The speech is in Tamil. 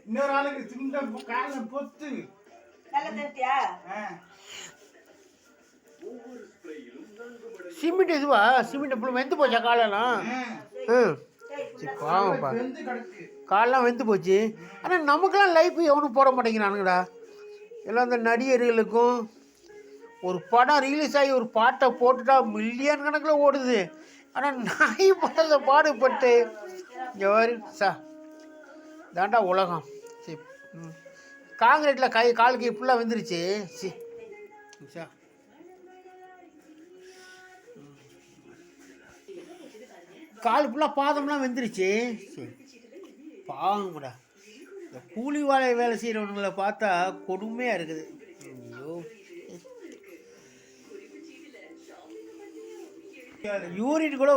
இன்னொரு ஆளுக்கு சின்ன கால பொத்து சிமெண்ட் இதுவா சிமெண்ட் இப்படி வெந்து போச்சா காலெல்லாம் பாவப்பா காலெல்லாம் வெந்து போச்சு. ஆனால் நமக்கெல்லாம் லைஃப் எவனும் போட மாட்டேங்கிறானுங்கடா. எல்லாம் அந்த நடிகர்களுக்கும் ஒரு படம் ரிலீஸ் ஆகி ஒரு பாட்டை போட்டுட்டா மில்லியன் கணக்கில் ஓடுது. ஆனால் நாய் படத்தை பாடுபட்டு இங்கே வரும் தாண்டா உலகம். சரி காங்கிரீட்டில் காலுக்கு ஃபுல்லாக வந்துருச்சு. சரி கால் ஃபுல்லாக பாதம்லாம் வெந்துருச்சு. சரி பாவம் கூட இந்த கூலி வேலை செய்கிறவங்களை பார்த்தா கொடுமையாக இருக்குது. ஐயோ யூரின் கூட